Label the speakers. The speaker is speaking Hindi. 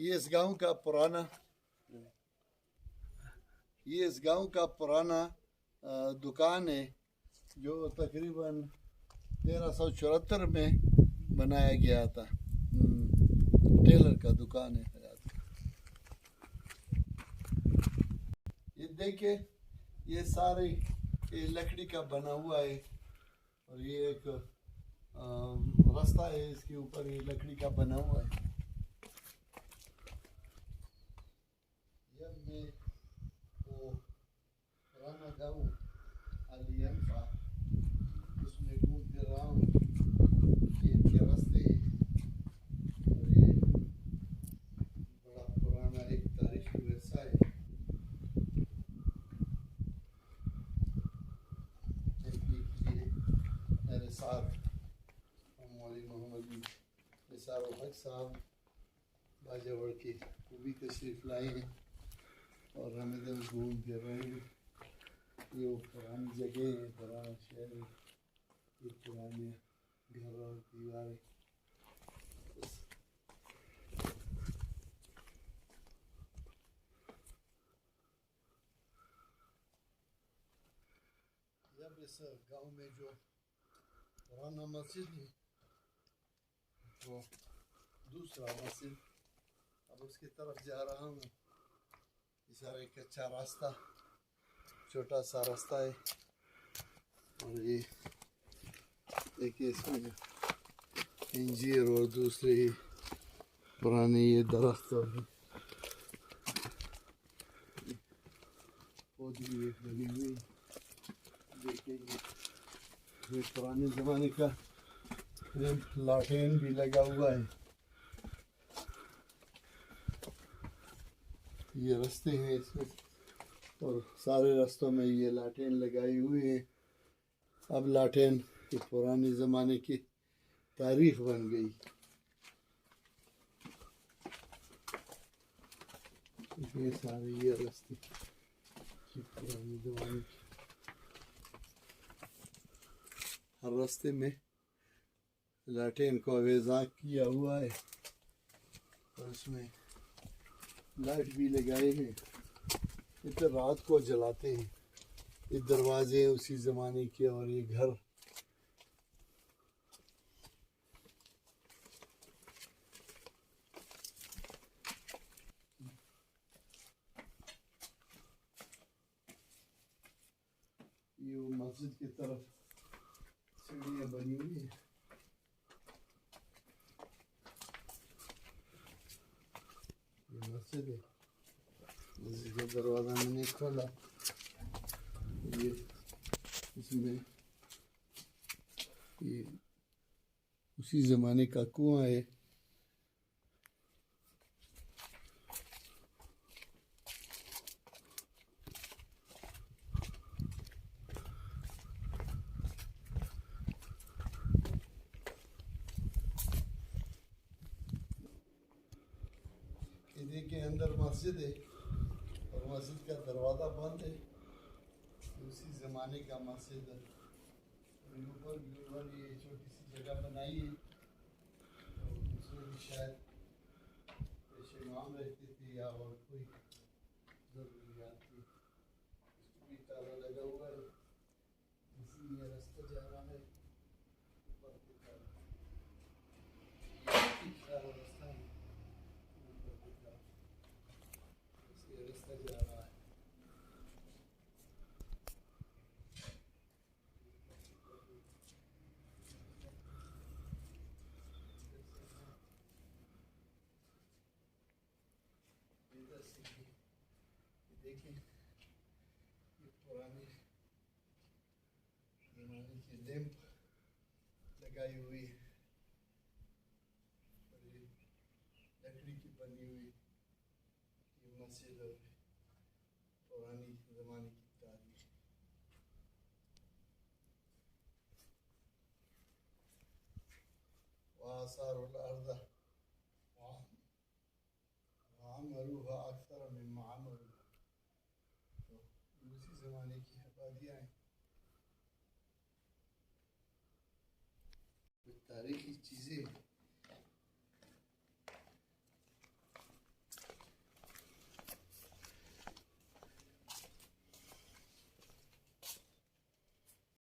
Speaker 1: ये इस गांव का पुराना दुकान है जो तकरीबन 1374 में बनाया गया था। टेलर का दुकान है। ये देखिए, ये सारे ये लकड़ी का बना हुआ है और ये एक रास्ता है, इसके ऊपर ये लकड़ी का बना हुआ है। जब मैं वो पुराना गाँव अलियंफा उसमें घूम फिर रहा हूँ, ये इनके रास्ते और ये बड़ा पुराना एक तारीखी विरसा है। मेरे साथ मौलवी मोहम्मद निसार हक साहब बाजावर की वो भी तशरीफ़ लाए हैं और हमें इधर घूम फिर रहे हैं। ये वो पुरानी जगह है, पुराना शहर है, ये पुराने घर और दीवारें। जब इस गांव में जो पुराना मस्जिद है वो दूसरा मस्जिद, अब उसकी तरफ जा रहा हूँ। इस एक अच्छा रास्ता, छोटा सा रास्ता है और ये देखिए इसमें इंजीर और दूसरे पुराने ये दरख्त और पौधे लगी हुई। देखिए ये पुराने ज़माने का लाठेन भी लगा हुआ है। ये रास्ते हैं इसमें और सारे रास्तों में ये लाठेन लगाई हुई है। अब लाठेन के पुराने ज़माने की तारीख बन गई। ये सारे ये रास्ते पुराने ज़माने की, हर रास्ते में लाठेन को अवेज़ा किया हुआ है और उसमें लाइट भी लगाए हैं। इधर रात को जलाते हैं। ये दरवाजे उसी ज़माने के और ये घर ये मस्जिद की तरफ सीढ़ियाँ बनी हुई है। ये मस्जिद है, मस्जिद का दरवाज़ा मैंने खोला, ये इसमें ये उसी ज़माने का कुआं है। देखिए अंदर मस्जिद है और मस्जिद का दरवाज़ा बंद है। उसी ज़माने का मस्जिद है। ऊपर ये छोटी सी जगह बनाई है और उसमें भी शायद पेशे इमाम रहते थे या और कोई ज़रूरियात थी। उसको भी ताला लगा हुआ है। इसीलिए रास्ता जा रहा है ऊपर की तरफ। रास्ता है ऊपर की तरफ, इसलिए रास्ता जा रहा है। देखिए ये पुराने ज़माने की लैंप लगाई हुई है और ये लकड़ी की बनी हुई ये मस्जिद और पुरानी ज़माने की तारीख। वासारुल अर्द वअमरुहा अक्सर मिम्मा अमलू, तो उसी ज़माने की आबादियाँ हैं। तारीखी चीज़ें